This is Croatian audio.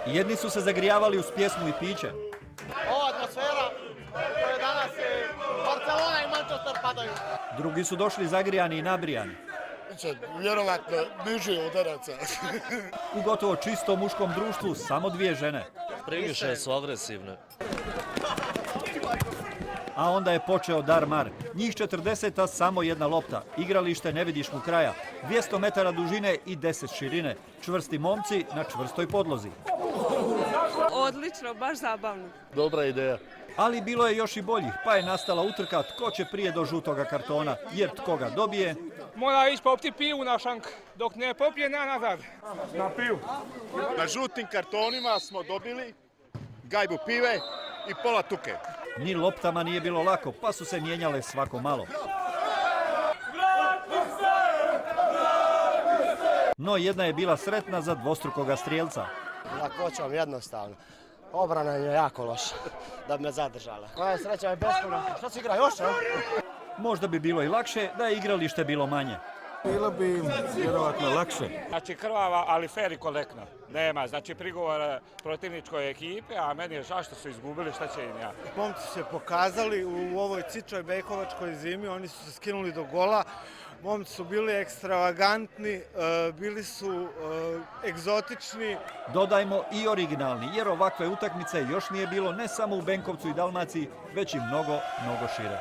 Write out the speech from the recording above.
Jedni su se zagrijavali uz pjesmu i piće. Ova atmosfera koja danas je Barcelona i Manchester padaju. Drugi su došli zagrijani i nabrijani. Vjerovatno niži udaraca. U gotovo čistom muškom društvu samo dvije žene. Previše su agresivne. A onda je počeo dar-mar. Njih 40, a samo jedna lopta. Igralište ne vidiš mu kraja. 200 metara dužine i 10 širine. Čvrsti momci na čvrstoj podlozi. Odlično, baš zabavno. Dobra ideja. Ali bilo je još i boljih, pa je nastala utrka tko će prije do žutoga kartona, jer tko ga dobije... Mora ići popiti pivu na šank, dok ne popije nazad. Na pivu. Na žutim kartonima smo dobili gajbu pive i pola tuke. Ni loptama nije bilo lako, pa su se mijenjale svako malo. No jedna je bila sretna za dvostrukoga strijelca. Lakoćom jednostavno. Obrana je jako loša da bi me zadržala. Moja sreća je bespovratna. Što se igra još, a? Možda bi bilo i lakše da je igralište bilo manje. Bilo bi vjerovatno lakše. Znači krvava, ali fer i korektno. Nema, znači prigovora protivničkoj ekipe, a meni je žao što su izgubili, šta će im ja. Momci su se pokazali u ovoj cičoj bejkovačkoj zimi, oni su se skinuli do gola. Momci su bili ekstravagantni, bili su egzotični. Dodajmo i originalni, jer ovakve utakmice još nije bilo ne samo u Benkovcu i Dalmaciji, već i mnogo, mnogo šire.